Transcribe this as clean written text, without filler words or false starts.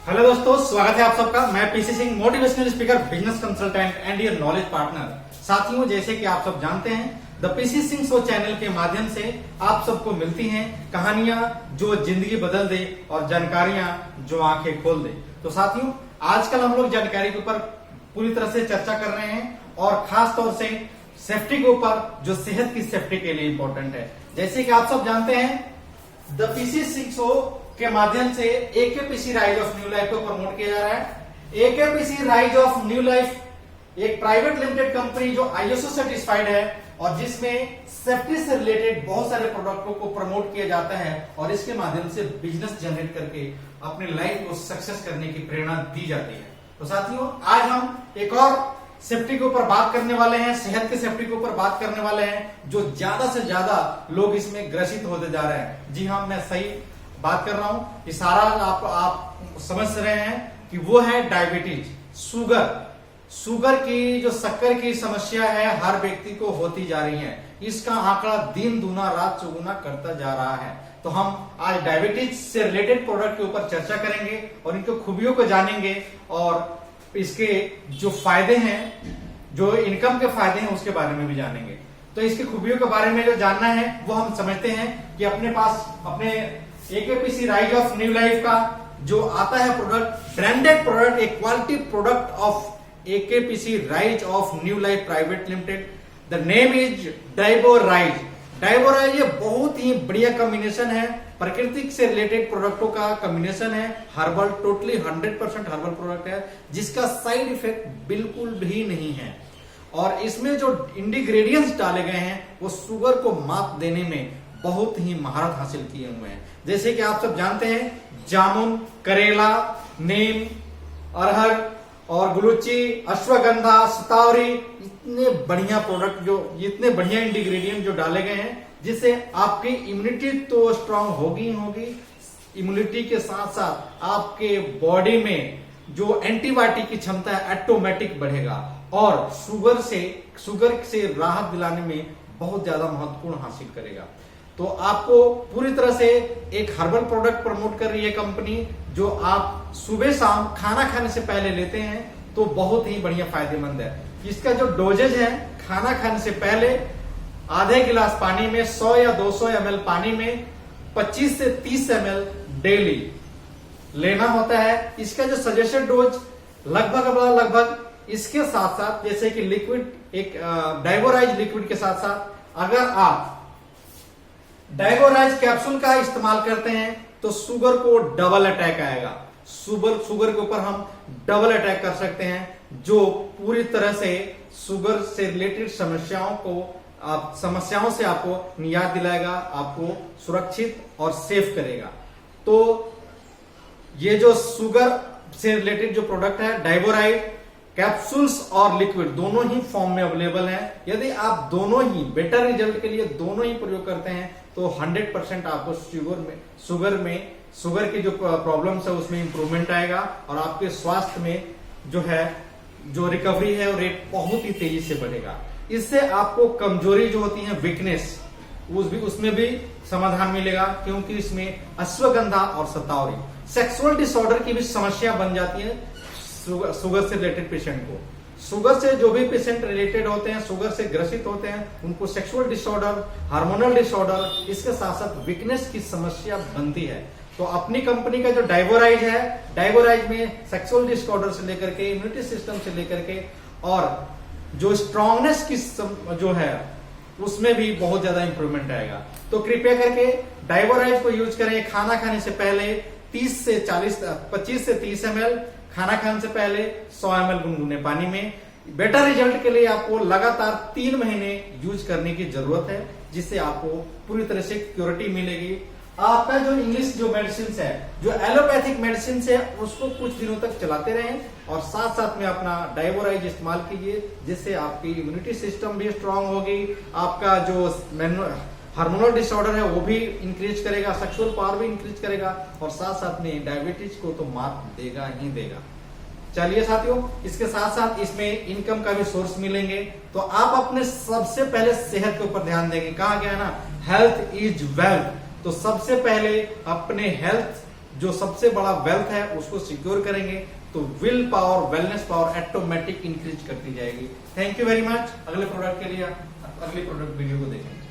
Hello दोस्तों, स्वागत है आप सबका। मैं PC Singh, motivational speaker, business consultant and your knowledge partner. साथियों, जैसे कि आप सब जानते हैं, the PC Singh show channel के माध्यम से आप सबको मिलती हैं कहानियां जो जिंदगी बदल दे और जानकारियां जो आंखें खोल दे। तो साथियों, आजकल हम लोग जानकारी के ऊपर पूरी तरह से चर्चा कर रहे हैं और खास तौर से सेफ्टी के ऊपर, जो सेहत की सेफ्टी के लिए इंपॉर्टेंट है। जैसे कि आप सब जानते हैं, द पीसी सिंह शो के माध्यम से एकेपीसी राइज ऑफ न्यू लाइफ को प्रमोट किया जा रहा है। एकेपीसी राइज ऑफ न्यू लाइफ एक प्राइवेट लिमिटेड कंपनी जो आईएसओ सर्टिफाइड है और जिसमें सेफ्टी से रिलेटेड बहुत सारे प्रोडक्टों को प्रमोट किया जाता है और इसके माध्यम से बिजनेस जनरेट करके अपने लाइफ को सक्सेस करने की प्रेरणा दी जाती है। तो साथियों, आज हम एक और सेफ्टी के ऊपर बात करने वाले हैं, सेहत के सेफ्टी के ऊपर बात करने वाले हैं, जो ज्यादा से ज्यादा लोग इसमें ग्रसित होते जा रहे हैं। जी हाँ, मैं सही बात कर रहा हूं। ये सारा आप समझ रहे हैं कि वो है डायबिटीज, शुगर की जो शक्कर की समस्या है, हर व्यक्ति को होती जा रही है। इसका आंकड़ा दिन दूना रात चौगुना करता जा रहा है। तो हम आज डायबिटीज से रिलेटेड प्रोडक्ट के ऊपर चर्चा करेंगे और इनके खूबियों को जानेंगे और इसके जो फायदे हैं, जो इनकम के फायदे हैं, उसके बारे में भी जानेंगे। तो इसकी खूबियों के बारे में जो जानना है वो हम समझते हैं कि अपने पास अपने AKPC rise of new life का जो आता है प्रोडक्ट, ब्रांडेड प्रोडक्ट, एक quality product of AKPC rise of new life private limited. The name is Dyborise. Dyborise ये बहुत ही बढ़िया कॉम्बिनेशन है, प्राकृतिक से रिलेटेड प्रोडक्टों का कॉम्बिनेशन है। हर्बल, टोटली 100% हर्बल प्रोडक्ट है, जिसका साइड इफेक्ट बिल्कुल भी नहीं है। और इसमें जो इंग्रेडिएंट्स डाले गए हैं वो शुगर को मात देने में बहुत ही महारत हासिल किए हुए हैं। जैसे कि आप सब जानते हैं, जामुन, करेला, नीम, अरहर और गुलुची, अश्वगंधा, शतावरी, इतने बढ़िया प्रोडक्ट, जो इतने बढ़िया इंग्रेडिएंट जो डाले गए हैं, जिससे आपकी इम्यूनिटी तो स्ट्रांग होगी होगी। इम्यूनिटी के साथ साथ आपके बॉडी में जो एंटीबायोटिक की क्षमता है ऑटोमेटिक बढ़ेगा और शुगर से राहत दिलाने में बहुत ज्यादा महत्वपूर्ण हासिल करेगा। तो आपको पूरी तरह से एक हर्बल प्रोडक्ट प्रमोट कर रही है कंपनी, जो आप सुबह शाम खाना खाने से पहले लेते हैं तो बहुत ही बढ़िया फायदेमंद है। इसका जो डोजेज है, खाना खाने से पहले आधे गिलास पानी में 100 या 200 ml पानी में 25 से 30 ml डेली लेना होता है। इसका जो सजेस्टेड डोज लगभग इसके साथ साथ, जैसे कि लिक्विड, एक डाइबोराइज लिक्विड के साथ साथ अगर आप डाइबोराइज कैप्सूल का इस्तेमाल करते हैं तो शुगर को डबल अटैक आएगा। शुगर के ऊपर हम डबल अटैक कर सकते हैं, जो पूरी तरह से शुगर से रिलेटेड समस्याओं से आपको निजात दिलाएगा, आपको सुरक्षित और सेफ करेगा। तो ये जो शुगर से रिलेटेड जो प्रोडक्ट है, डाइबोराइड कैप्सूल्स और लिक्विड दोनों ही फॉर्म में अवेलेबल है। यदि आप दोनों ही बेटर रिजल्ट के लिए दोनों ही प्रयोग करते हैं तो 100% आपको शुगर की जो प्रॉब्लम्स है उसमें इंप्रूवमेंट आएगा और आपके स्वास्थ्य में जो रिकवरी है वो रेट बहुत ही तेजी से बढ़ेगा। इससे आपको कमजोरी जो होती है, वीकनेस, उसमें भी समाधान मिलेगा, क्योंकि इसमें अश्वगंधा और शतावरी, सेक्सुअल डिसऑर्डर की भी समस्या बन जाती है शुगर से रिलेटेड पेशेंट को। शुगर से जो भी पेशेंट रिलेटेड होते हैं, शुगर से ग्रसित होते हैं, उनको सेक्सुअल डिसऑर्डर, हार्मोनल डिसऑर्डर, इसके साथ साथ वीकनेस की समस्या बनती है। तो अपनी कंपनी का जो डाइबोराइज है, डाइबोराइज में सेक्सुअल डिसऑर्डर से लेकर के, इम्यूनिटी सिस्टम से लेकर के और जो स्ट्रांगनेस की जो है उसमें भी बहुत ज्यादा इंप्रूवमेंट आएगा। तो कृपया करके डाइबोराइज को यूज करें खाना खाने से पहले 25 से 30 ml, खाना खाने से पहले 100 ml गुनगुने पानी में। बेटर रिजल्ट के लिए आपको लगातार 3 महीने यूज करने की जरूरत है, जिससे आपको पूरी तरह से क्योरिटी मिलेगी। आपका जो इंग्लिश जो मेडिसिन है, जो एलोपैथिक मेडिसिन है, उसको कुछ दिनों तक चलाते रहें और साथ साथ में अपना डाइबोराइज इस्तेमाल कीजिए, जिससे आपकी इम्यूनिटी सिस्टम भी स्ट्रांग होगी, आपका जो हार्मोनल डिसऑर्डर है वो भी इंक्रीज करेगा, सेक्सुअल पावर भी इंक्रीज करेगा और साथ साथ में डायबिटीज को तो मात देगा ही देगा। चलिए साथियों, इसके साथ साथ इसमें इनकम का भी सोर्स मिलेंगे। तो आप अपने सबसे पहले सेहत के ऊपर ध्यान देंगे। कहा गया ना, हेल्थ इज वेल्थ। तो सबसे पहले अपने हेल्थ जो सबसे बड़ा वेल्थ है उसको सिक्योर करेंगे तो will power, wellness power automatic increase करती जाएगी। Thank you very much. अगले प्रोडक्ट के लिए अगली प्रोडक्ट वीडियो को देखेंगे।